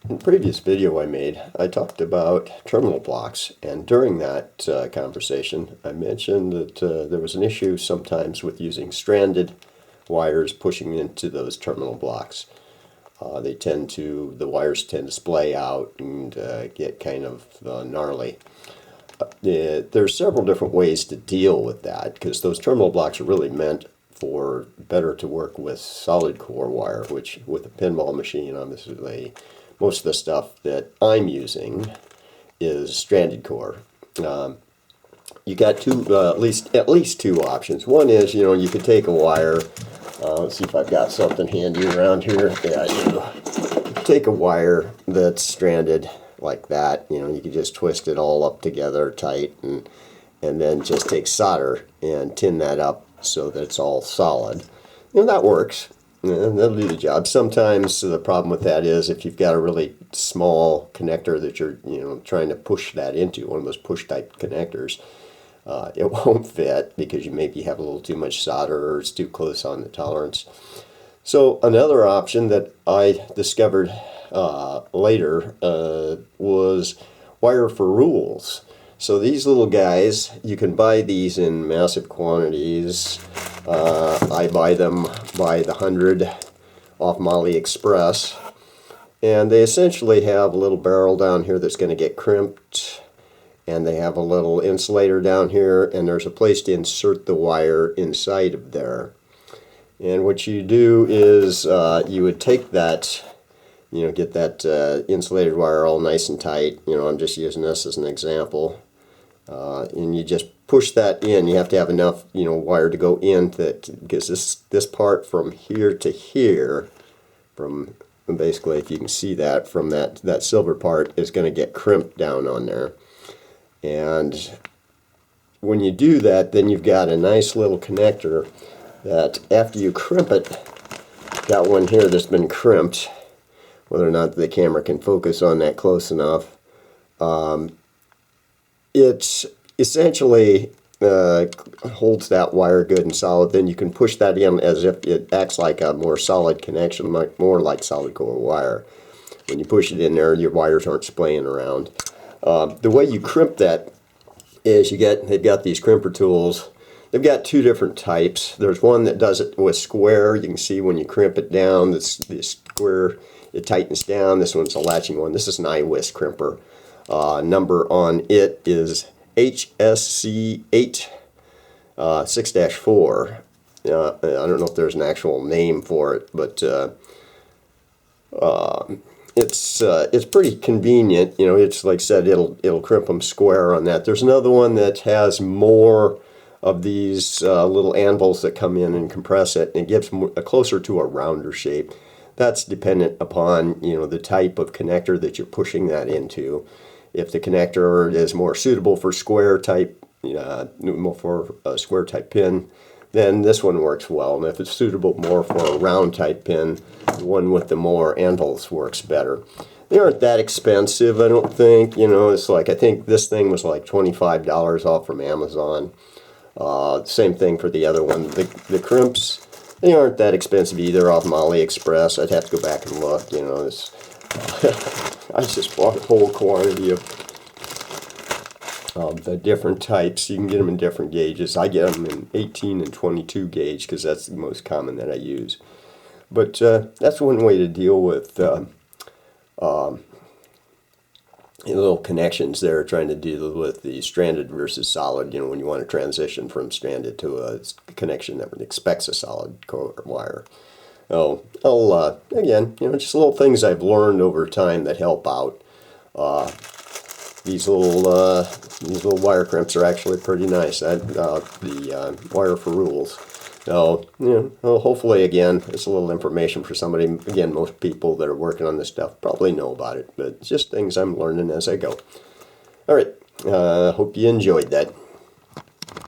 In the previous video I made, I talked about terminal blocks, and during that conversation I mentioned that there was an issue sometimes with using stranded wires pushing into those terminal blocks. The wires tend to splay out and get kind of gnarly. There's several different ways to deal with that, because those terminal blocks are really meant for better to work with solid core wire, which with a pinball machine, obviously most of the stuff that I'm using is stranded core. You got at least two options. One is, you could take a wire. Let's see if I've got something handy around here. Yeah, I do. Take a wire that's stranded like that. You can just twist it all up together tight, and then just take solder and tin that up so that it's all solid. That works. And that'll do the job. Sometimes the problem with that is if you've got a really small connector that you're trying to push that into, one of those push type connectors, it won't fit because you maybe have a little too much solder or it's too close on the tolerance. So another option that I discovered later was wire ferrules. So these little guys, you can buy these in massive quantities. I buy them by the 100 off AliExpress. And they essentially have a little barrel down here that's going to get crimped. And they have a little insulator down here, and there's a place to insert the wire inside of there. And what you do is you would take that, get that insulated wire all nice and tight. I'm just using this as an example. And you just push that in. You have to have enough, wire to go in because this part from here to here, from basically, if you can see that, from that silver part is going to get crimped down on there. And when you do that, then you've got a nice little connector that after you crimp it, got one here that's been crimped, whether or not the camera can focus on that close enough. It essentially holds that wire good and solid. Then you can push that in as if it acts like a more solid connection, more like solid core wire. When you push it in there, your wires aren't splaying around. The way you crimp that is they've got these crimper tools. They've got two different types. There's one that does it with square. You can see when you crimp it down, this square, it tightens down. This one's a latching one. This is an IWISS crimper. Number on it is HSC8 6-4. I don't know if there's an actual name for it, but it's pretty convenient. It's like I said, it'll crimp them square on that. There's another one that has more of these little anvils that come in and compress it, and it gives closer to a rounder shape. That's dependent upon the type of connector that you're pushing that into. If the connector is more suitable for square type, for a square type pin, then this one works well. And if it's suitable more for a round type pin, the one with the more anvils works better. They aren't that expensive, I don't think. It's like, I think this thing was like $25 off from Amazon. Same thing for the other one. The crimps, they aren't that expensive either off AliExpress. I'd have to go back and look. I just bought a whole quantity of the different types. You can get them in different gauges. I get them in 18 and 22 gauge because that's the most common that I use. But that's one way to deal with little connections there, trying to deal with the stranded versus solid, when you want to transition from stranded to a connection that expects a solid core wire. Again, just little things I've learned over time that help out. These little wire crimps are actually pretty nice. The wire ferrules. So, hopefully, again, it's a little information for somebody. Again, most people that are working on this stuff probably know about it, but it's just things I'm learning as I go. All right, hope you enjoyed that.